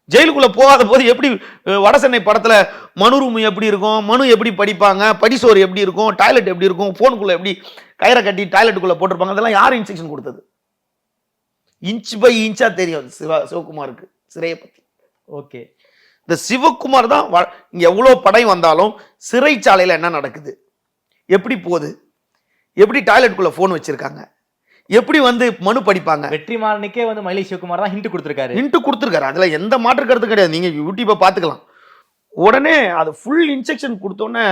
ஜெயிலுக்குள்ள போகாத போது எப்படி வடசென்னை படத்துல மனு ரூம் எப்படி இருக்கும், மனு எப்படி படிப்பாங்க, படிசோறு எப்படி இருக்கும், டாய்லெட் எப்படி இருக்கும், போனுக்குள்ள எப்படி கயிறை கட்டி டாய்லெட்டுக்குள்ள போட்டிருப்பாங்க, அதெல்லாம் யார் இன்ஸ்ட்ரக்ஷன் கொடுத்தது? இன்ச் பை இன்ச்சா தெரியும் சிவகுமாருக்கு சிறையை பத்தி. ஓகே. இந்த சிவகுமார் தான் இங்க எவ்வளவு படை வந்தாலும் சிறைச்சாலையில என்ன நடக்குது, எப்படி போகுது, எப்படி டாய்லெட்டுக்குள்ள போன் வச்சிருக்காங்க, எப்படி வந்து மனு படிப்பாங்க. வெற்றிமாறனுக்கே வந்து மயிலை சிவகுமார் தான் ஹிண்ட் கொடுத்திருக்காரு. ஹிண்ட் கொடுத்திருக்காரு. அதுல எந்த மாற்று கருத்து கிடையாது. நீங்க யூடியூபை பாத்துக்கலாம். உடனே அது ஃபுல் இன்ஸ்ட்ரக்ஷன் கொடுத்தோன்னே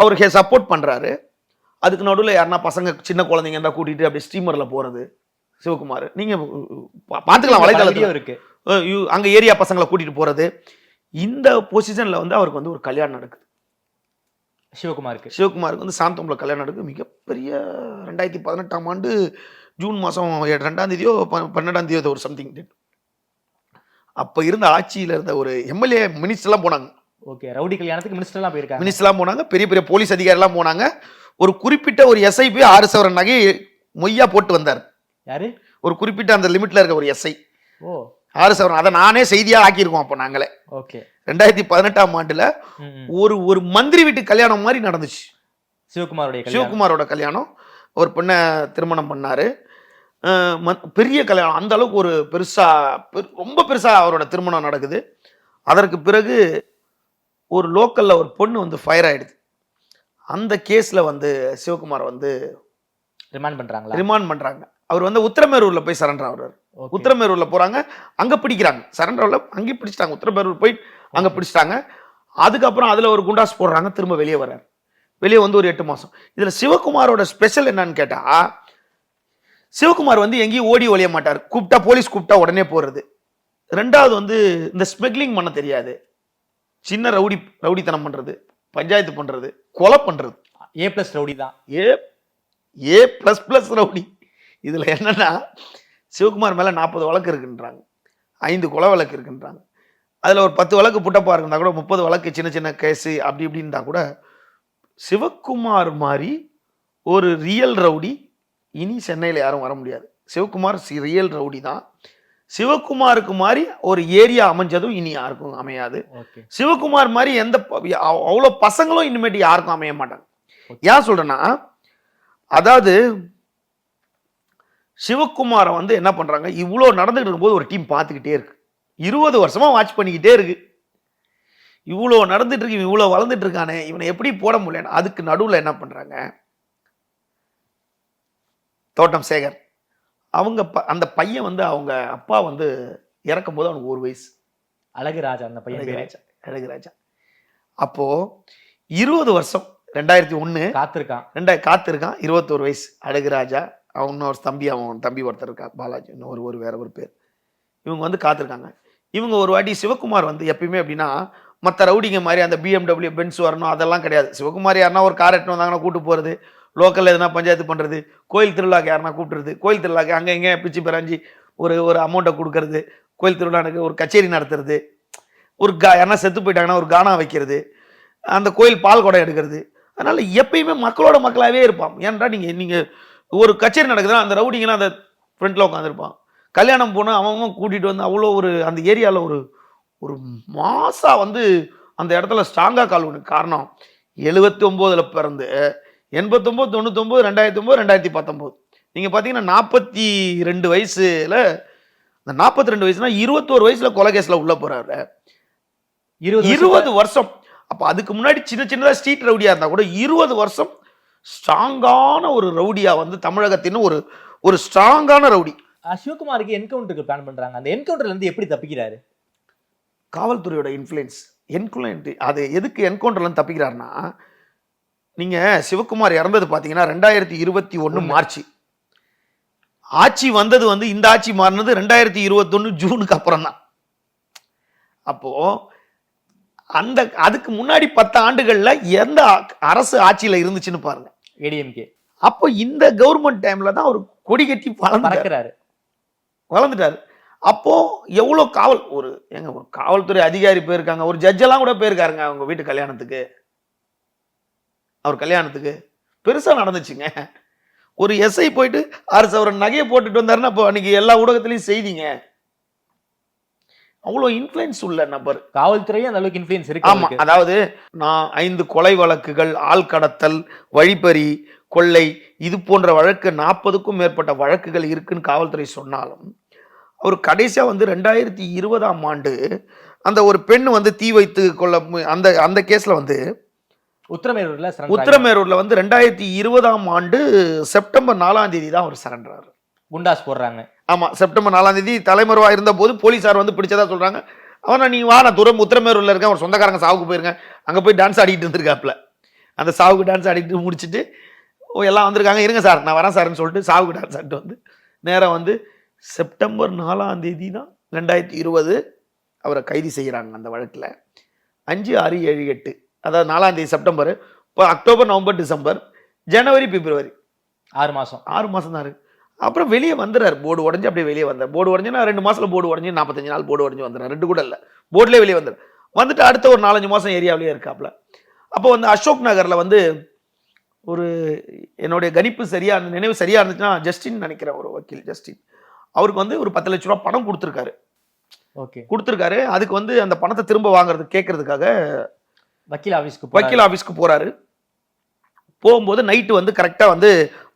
அவருக்கு சப்போர்ட் பண்றாரு. அதுக்கு நடுவில் யாருன்னா பசங்க சின்ன குழந்தைங்க இருந்தா கூட்டிட்டு அப்படியே ஸ்டீமர்ல போறது சிவகுமார். நீங்க பாத்துக்கலாம், வலைதளத்துல இருக்கு. அங்க ஏரியா பசங்களை கூட்டிட்டு போறது. இந்த பொசிஷன்ல வந்து அவருக்கு வந்து ஒரு கல்யாணம் நடக்குது. சிவகுமாருக்கு வந்து சாந்தோம்ல கல்யாணம் நடக்குது. மிகப்பெரிய 2018ஆம் ஆண்டு ஜூன் மாசம் 2ஆம் தேதியோ 12ஆம் தேதியோ ஒரு சம்திங் டேட். அப்ப இருந்த ஆட்சியில இருந்த ஒரு எம்எல்ஏ மினிஸ்டர் எல்லாம் போனாங்க. ஓகே. ரவுடி கல்யாணத்துக்கு மினிஸ்டர் எல்லாம் போயிருக்காங்க. மினிஸ்டர் எல்லாம் போனாங்க, பெரிய பெரிய போலீஸ் அதிகாரி எல்லாம் போனாங்க. ஒரு குறிப்பிட்ட ஒரு எஸ்ஐ போய் 6 சவரன் நகை மொய்யா போட்டு வந்தார். யாரு? ஒரு குறிப்பிட்ட அந்த லிமிட்ல இருக்க ஒரு எஸ்ஐ. ஓ, 6 சவரன். அதை நானே செய்தியா ஆக்கியிருக்கோம் அப்ப நாங்களே. ஓகே. 2018ஆம் ஆண்டுல ஒரு மந்திரி வீட்டு கல்யாணம் மாதிரி நடந்துச்சு. சிவகுமாரோட கல்யாணம். ஒரு பெண்ணை திருமணம் பண்ணாரு. பெரிய கல்யாணம். அந்த அளவுக்கு ஒரு ரொம்ப பெருசா அவரோட திருமணம் நடக்குது. அதற்கு பிறகு ஒரு லோக்கல்ல ஒரு பொண்ணு வந்து ஃபயர் ஆயிடுது. அந்த கேஸ்ல வந்து சிவகுமார் வந்து ரிமாண்ட் பண்றாங்க. அவர் வந்து உத்திரமேரூர்ல போய் சரண்டர் ஆகுறாரு. உத்திரமேரூர்ல போறாங்க, அங்க பிடிக்கிறாங்க. சரண்டர்ல அங்கேயும் பிடிச்சிட்டாங்க. உத்திரமேரூர் போய் அங்க பிடிச்சிட்டாங்க. அதுக்கப்புறம் அதுல ஒரு குண்டாஸ் போடுறாங்க. திரும்ப வெளியே வர்றாரு. வெளியே வந்து ஒரு 8 மாசம். இதுல சிவகுமாரோட ஸ்பெஷல் என்னன்னு கேட்டா, சிவகுமார் வந்து எங்கேயும் ஓடி ஒழிய மாட்டார். கூப்பிட்டா போலீஸ் கூப்பிட்டா உடனே போறது. ரெண்டாவது வந்து இந்த ஸ்மக்லிங் பண்ண தெரியாது. சின்ன ரவுடித்தனம் பண்றது, பஞ்சாயத்து பண்றது, கொலை பண்றது. A+ ரவுடி தான். A++ rowdy. இதுல என்னன்னா, சிவகுமார் மேல 40 வழக்கு இருக்குன்றாங்க, 5 கொலை வழக்கு இருக்குன்றாங்க. அதுல ஒரு 10 வழக்கு புட்டப்பா இருந்தா கூட 30 வழக்கு சின்ன சின்ன கேஸ் அப்படி இப்படின்னா கூட, சிவகுமார் மாதிரி ஒரு ரியல் ரவுடி இனி சென்னையில யாரும் வர முடியாது. சிவகுமார் ரியல் ரவுடி தான். சிவகுமாருக்கு மாதிரி ஒரு ஏரியா அமைஞ்சதும் இனி யாருக்கும் அமையாது. சிவகுமார் மாதிரி அவ்வளவு பசங்களும் இனிமேட்டு யாருக்கும் அமைய மாட்டாங்க. ஏன் சொல்றேன்னா, அதாவது சிவகுமாரை வந்து என்ன பண்றாங்க, இவ்வளவு நடந்துகிட்டு இருக்கும்போது ஒரு டீம் பார்த்துக்கிட்டே இருக்கு. 20 வருஷமா வாட்ச் பண்ணிக்கிட்டே இருக்கு. இவ்வளவு நடந்துட்டு இருக்கு, இவ்வளவு வளர்ந்துட்டு இருக்கானே, இவனை எப்படி போட முடியல. அதுக்கு நடுவுல என்ன பண்றாங்க, தோட்டம் சேகர் அவங்க அந்த பையன் வந்து அவங்க அப்பா வந்து இறக்கும் போது அவனுக்கு 1 வயசு. அழகுராஜா அந்த பையன். அழகுராஜா. அப்போ 20 வருஷம் 2001 காத்திருக்கான். 21 வயசு அழகுராஜா. அவன் ஒரு தம்பி ஒருத்தர் இருக்கா, பாலாஜி, ஒரு வேற ஒரு பேர். இவங்க வந்து காத்திருக்காங்க. இவங்க ஒரு வாட்டி சிவகுமார் வந்து எப்பயுமே அப்படின்னா, மற்ற ரவுடிங்க மாதிரி அந்த BMW பென்ஸ் வரணும் அதெல்லாம் கிடையாது. சிவகுமார் யாருன்னா ஒரு கார் எடுத்து வந்தாங்கன்னா கூட்டு போறது, லோக்கல்ல எதுனா பஞ்சாயத்து பண்றது, கோயில் திருவிழாக்கு யாருன்னா கூப்பிட்டுறது, கோயில் திருவிழாக்கு அங்கே இங்கே பிச்சு பிராஞ்சி ஒரு அமௌண்ட்டை கொடுக்கறது, கோயில் திருவிழானுக்கு ஒரு கச்சேரி நடத்துறது, ஒரு யாருன்னா செத்து போயிட்டாங்கன்னா ஒரு கானா வைக்கிறது, அந்த கோயில் பால் குடம் எடுக்கிறது. அதனால எப்பயுமே மக்களோட மக்களாவே இருப்பான். ஏன்டா நீங்க ஒரு கச்சேரி நடக்குதுன்னா அந்த ரவுடிங்கன்னா அந்த ஃப்ரண்ட்ல உட்காந்துருப்பான். கல்யாணம் போனா அவன் கூட்டிட்டு வந்து அவ்வளோ ஒரு அந்த ஏரியாவில் ஒரு மாசா வந்து அந்த இடத்துல ஸ்ட்ராங்கா கால். காரணம் 79ல் பிறந்து 89, 99, 2009, 2019 நீங்க பாத்தீங்கன்னா 42 வயசுல, அந்த 42 வயசுனா 21 வயசுல கொலை கேஸ்ல உள்ள போறாரு. 20 வருஷம். அப்ப அதுக்கு முன்னாடி சின்னதா ஸ்ட்ரீட் ரவுடியா இருந்தா கூட 20 வருஷம் ஸ்ட்ராங்கான ஒரு ரவுடியா வந்து தமிழகத்தின் ஒரு ஸ்ட்ராங்கான ரவுடி. சிவகுமாருக்கு என்கவுண்டருக்கு பிளான் பண்றாங்க. அந்த என்கவுண்டர்ல இருந்து எப்படி தப்பிக்கிறாரு? காவல்துறையோட இன்ஃப்ளூயன்ஸ். அது எதுக்கு என்கவுண்டர்ல இருந்து தப்பிக்கிறாருன்னா, நீங்க சிவகுமார் இறந்தது பாத்தீங்கன்னா 2021 மார்ச். ஆட்சி வந்தது வந்து இந்த ஆட்சி மாறினது 2021 ஜூனுக்கு அப்புறம் தான். அப்போ அதுக்கு முன்னாடி 10 ஆண்டுகள்ல எந்த அரசு ஆட்சியில இருந்துச்சுன்னு பாருங்க, ஏடிஎம்கே. அப்போ இந்த கவர்மெண்ட் டைம்ல தான் அவர் கொடி கட்டி வளர்ந்துட்டாரு. அப்போ எவ்வளோ காவல் ஒரு காவல்துறை அதிகாரி போயிருக்காங்க, ஒரு ஜட்ஜெல்லாம் கூட போயிருக்காருங்க அவங்க வீட்டு கல்யாணத்துக்கு. அவர் கல்யாணத்துக்கு பெருசா நடந்துச்சுங்க. ஒரு எஸ்ஐ போயிட்டு 6 சவரன் நகையை போட்டுட்டு வந்தாருன்னா அப்போ அன்னைக்கு எல்லா ஊடகத்திலையும் செய்திங்க. அவ்வளோ இன்ஃப்ளூயன்ஸ் உள்ள நபர். காவல்துறையும் அந்த அளவுக்கு இன்ஃப்ளூயன்ஸ் இருக்கு. ஆமா, அதாவது நான் 5 கொலை வழக்குகள், ஆள் கடத்தல், வழிப்பறி, கொள்ளை, இது போன்ற வழக்கு 40க்கும் மேற்பட்ட வழக்குகள் இருக்குன்னு காவல்துறை சொன்னாலும் அவர் கடைசியா 2020ஆம் ஆண்டு அந்த ஒரு பெண் தீ வைத்து கொள்ள அந்த கேஸ்ல உத்திரமேரூர்ல 2020ஆம் ஆண்டு செப்டம்பர் 4ஆம் தேதி தான் அவர் சரண்டர். குண்டாஸ் போடுறாங்க. ஆமா, செப்டம்பர் 4ஆம் தேதி தலைமறைவா இருந்த போது போலீசார் பிடிச்சதா சொல்றாங்க. அவன் நீ வா, நான் உத்திரமேரூர்ல இருக்கேன், ஒரு சொந்தக்காரங்க சாவுக்கு போயிருங்க, அங்க போய் டான்ஸ் ஆடிட்டு இருந்திருக்காப்ல. அந்த சாவுக்கு டான்ஸ் ஆடிட்டு முடிச்சுட்டு எல்லாம் வந்திருக்காங்க, இருங்க சார் நான் வரேன் சார்ன்னு சொல்லிட்டு சாவுக்கு டான்ஸ் ஆடிட்டு நேரம் செப்டம்பர் 4ஆம் தேதி தான் 2020 அவரை கைது செய்யறாங்க. அந்த வழக்குல 5, 6, 7, 8, அதாவது 4ஆம் தேதி செப்டம்பர், இப்போ அக்டோபர், நவம்பர், டிசம்பர், ஜனவரி, பிப்ரவரி 6 மாசம் தான் இருக்கு. அப்புறம் வெளியே வந்துடுறாரு, போர்டு உடஞ்சி அப்படியே வெளியே வந்தார். போர்டு உடஞ்சுன்னா 2 மாசத்துல போர்டு உடஞ்சி 45 நாள் போர்டு உடஞ்சி வந்துடுறாரு. 2 கூட இல்லை, போர்டுலேயே வெளியே வந்துட்டு அடுத்த ஒரு 4-5 மாசம் ஏரியாவிலேயே இருக்காப்ல. அப்போ அசோக் நகர்ல ஒரு என்னுடைய கணிப்பு சரியா, நினைவு சரியா இருந்துச்சுன்னா ஜஸ்டின் நினைக்கிறேன், ஒரு வக்கீல் ஜஸ்டின், அவருக்கு ஒரு 10 லட்ச ரூபா பணம் கொடுத்துருக்காரு. அதுக்கு அந்த பணத்தை திரும்ப வாங்குறது கேட்கறதுக்காக வக்கீல் ஆபீஸ்க்கு போறாரு. போகும்போது நைட்டு கரெக்டா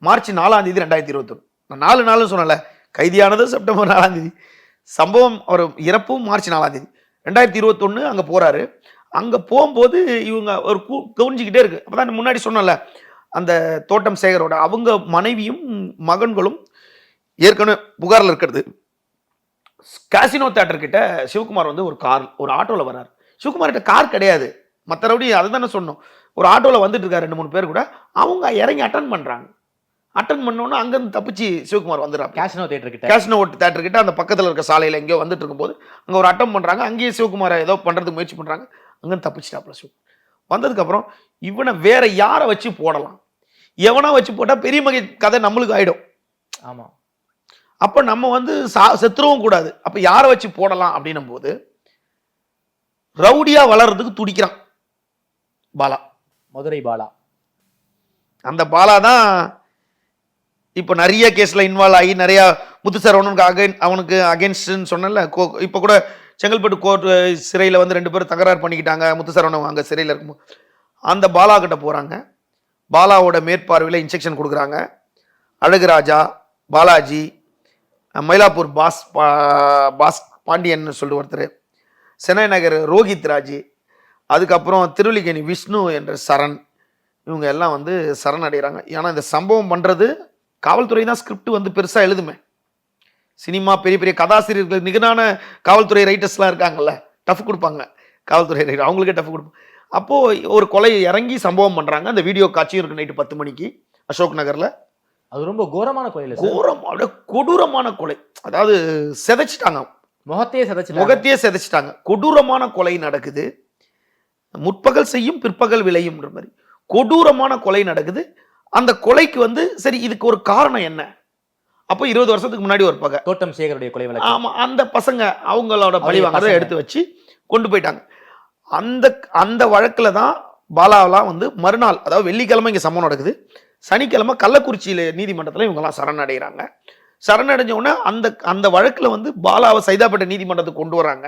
மார்ச் 4ஆம் தேதி 2021, நான் 4 நாள்னு சொன்னல, கைதியானது செப்டம்பர் 4ஆம் தேதி, சம்பவம் அவர் இறப்பும் மார்ச் 4ஆம் தேதி 2021 அங்க போறாரு. அங்க போகும்போது இவங்க ஒரு கவுஞ்சிக்கிட்டே இருக்கு. அப்பதான் முன்னாடி சொன்னல, அந்த தோட்டம் சேகரோட அவங்க மனைவியும் மகன்களும் ஏற்கனவே புகாரில் இருக்கிறது. காசினோ தியேட்டர் கிட்ட சிவகுமார் ஒரு ஆட்டோல வர்றாரு. சிவகுமார் கிட்ட கார் கிடையாது, மற்ற ரவுடி அதை தானே சொன்னோம். ஒரு ஆட்டோல வந்துட்டு இருக்காரு 2-3 பேர் கூட. அவங்க இறங்கி அட்டன் பண்றாங்க. அட்டன் பண்ணோன்னா அங்கிருந்து தப்பிச்சு சிவகுமார் வந்துடுறாங்க. காசினோ தியேட்டர் கிட்ட அந்த பக்கத்தில் இருக்க சாலையில எங்கேயோ வந்துட்டு இருக்கும்போது அங்க ஒரு அட்டன் பண்றாங்க. அங்கேயே சிவகுமாரை ஏதோ பண்றதுக்கு முயற்சி பண்றாங்க. அங்கிருந்து தப்பிச்சிட்டாப்ல சிவகுமார். வந்ததுக்கு அப்புறம் இவனை வேற யாரை வச்சு போடலாம், எவனா வச்சு போட்டா பெரிய மகை கதை நம்மளுக்கு ஆயிடும். ஆமா, அப்ப நம்ம செத்துறவும் கூடாது. அப்ப யாரை வச்சு போடலாம் அப்படின்னும் போது ரவுடியா வளர்றதுக்கு துடிக்கிறான் பாலா, மதுரை பாலா. அந்த பாலா தான் இப்ப நிறைய கேஸ்ல இன்வால்வ் ஆகி நிறைய முத்துசரவணனுக்கு அவனுக்கு அகேன்ஸ்ட்னு சொன்னல. இப்ப கூட செங்கல்பட்டு கோர்ட் சிறையில 2 பேரும் தகராறு பண்ணிக்கிட்டாங்க. முத்துசரவணன் அங்க சிறையில் இருக்கும்போது அந்த பாலா கிட்ட போறாங்க. பாலாவோட மேற்பார்வையில் இன்ஸ்ட்ரக்ஷன் கொடுக்குறாங்க. அழகுராஜா, பாலாஜி, மயிலாப்பூர் பாஸ் பாண்டியன் சொல்லிட்டு ஒருத்தர், சென்னை நகர் ரோஹித் ராஜ், அதுக்கப்புறம் திருவல்லிக்கேணி விஷ்ணு என்ற சரண், இவங்க எல்லாம் சரண் அடைகிறாங்க. ஏன்னா இந்த சம்பவம் பண்றது காவல்துறை தான் ஸ்கிரிப்ட் பெருசா எழுதுமே. சினிமா பெரிய பெரிய கதாசிரியர்கள் நிகரான காவல்துறை ரைட்டர்ஸ்லாம் இருக்காங்கல்ல, டஃப் கொடுப்பாங்க காவல்துறை ரைட்டர், அவங்களுக்கே டஃப் கொடுப்பாங்க. அப்போ ஒரு கொலை இறங்கி சம்பவம் பண்றாங்க. அந்த வீடியோ காட்சியும் இருக்கு நைட்டு 10 மணிக்கு அசோக் நகர்ல. அது ரொம்ப கோரமான கொலை, கொடூரமான கொலை. அதாவது செதைச்சிட்டாங்க, முகத்தையே செதைச்சிட்டாங்க. கொடூரமான கொலை நடக்குது. முற்பகல் செய்யும் பிற்பகல் விளையும்ன்ற மாதிரி கொடூரமான கொலை நடக்குது. அந்த கொலைக்கு சரி இதுக்கு ஒரு காரணம் என்ன? அப்போ 20 வருஷத்துக்கு முன்னாடி ஒரு பகை, தோட்டம் சேகருடைய கொலை வழக்கு. ஆமா, அந்த பசங்க அவங்களோட பழிவாங்க எடுத்து வச்சு கொண்டு போயிட்டாங்க. அந்த வழக்குல தான் பாலாவெல்லாம் மறுநாள், அதாவது வெள்ளிக்கிழமை இங்க சம்பவம் நடக்குது, சனிக்கிழமை கள்ளக்குறிச்சியில நீதிமன்றத்துல இவங்கெல்லாம் சரணடைகிறாங்க. சரணடைஞ்ச உடனே அந்த வழக்குல பாலாவை சைதாப்பேட்டை நீதிமன்றத்துக்கு கொண்டு வராங்க.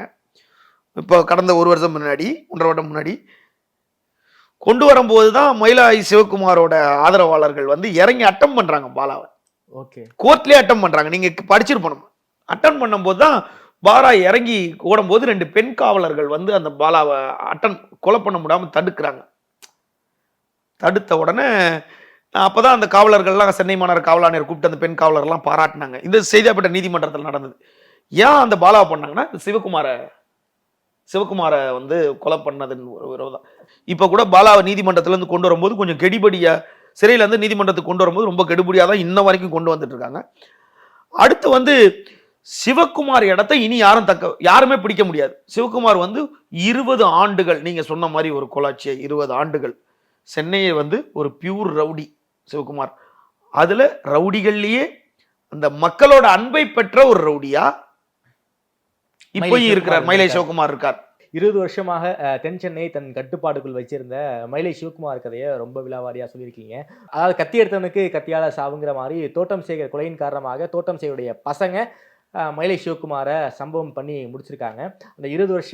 இப்போ கடந்த 1 வருஷம் முன்னாடி, 1.5 வருடம் முன்னாடி கொண்டு வரும்போது தான் மயிலாய் சிவகுமாரோட ஆதரவாளர்கள் இறங்கி அட்டம் பண்றாங்க பாலாவை. கோர்ட்லயே அட்டம் பண்றாங்க. நீங்க படிச்சிருப்போம். அட்டன் பண்ணும்போது தான் பாலா இறங்கி ஓடும்போது 2 பெண் காவலர்கள் அந்த பாலாவை கொலை பண்ண முடியாம தடுக்கிறாங்க. தடுத்த உடனே அப்பதான் அந்த காவலர்கள்லாம் சென்னை மாநகர காவல் ஆணையர் கூப்பிட்டு அந்த பெண் காவலர்லாம் பாராட்டினாங்க. இந்த செய்தியாப்பட்ட நீதிமன்றத்தில் நடந்தது. ஏன் அந்த பாலாவை பண்ணாங்கன்னா சிவகுமாரை கொலை பண்ணதுன்னு ஒரு விரோதம். இப்ப கூட பாலாவை நீதிமன்றத்துல இருந்து கொண்டு வரும்போது கொஞ்சம் கெடிபடியா, சிறையில இருந்து நீதிமன்றத்துக்கு கொண்டு வரும்போது ரொம்ப கெடுபடியா தான் இன்ன வரைக்கும் கொண்டு வந்துட்டு இருக்காங்க. அடுத்து சிவகுமார் இடத்தை இனி யாருமே பிடிக்க முடியாது. சிவகுமார் 20 ஆண்டுகள், நீங்க சொன்ன மாதிரி ஒரு கொலாட்சியை 20 ஆண்டுகள் சென்னையை ஒரு பியூர் ரவுடி சிவகுமார். அதுல ரவுடிகள்லயே அந்த மக்களோட அன்பை பெற்ற ஒரு ரவுடியா, இப்பயும் இருக்கிறார், மயிலை சிவகுமார் இருக்கார். 20 வருஷமாக தென் சென்னை தன் கட்டுப்பாடுக்குள் வச்சிருந்த மயிலை சிவகுமார் கதையை ரொம்ப விலாவாரியா சொல்லியிருக்கீங்க. அதாவது கத்தி எடுத்தவனுக்கு கத்தியால சாவுங்கிற மாதிரி தோட்டம் சேகர் கொலையின் காரணமாக தோட்டம் சேகருடைய பசங்க மயிலை சிவகுமாரை சம்பவம் பண்ணி முடிச்சிருக்காங்க. அந்த 20 வருஷ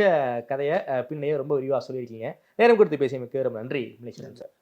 கதையை பின்னையே ரொம்ப விரிவாக சொல்லியிருக்கீங்க. நேரம் கொடுத்து பேசியமைக்கு ரொம்ப நன்றி மலேசியன் சார்.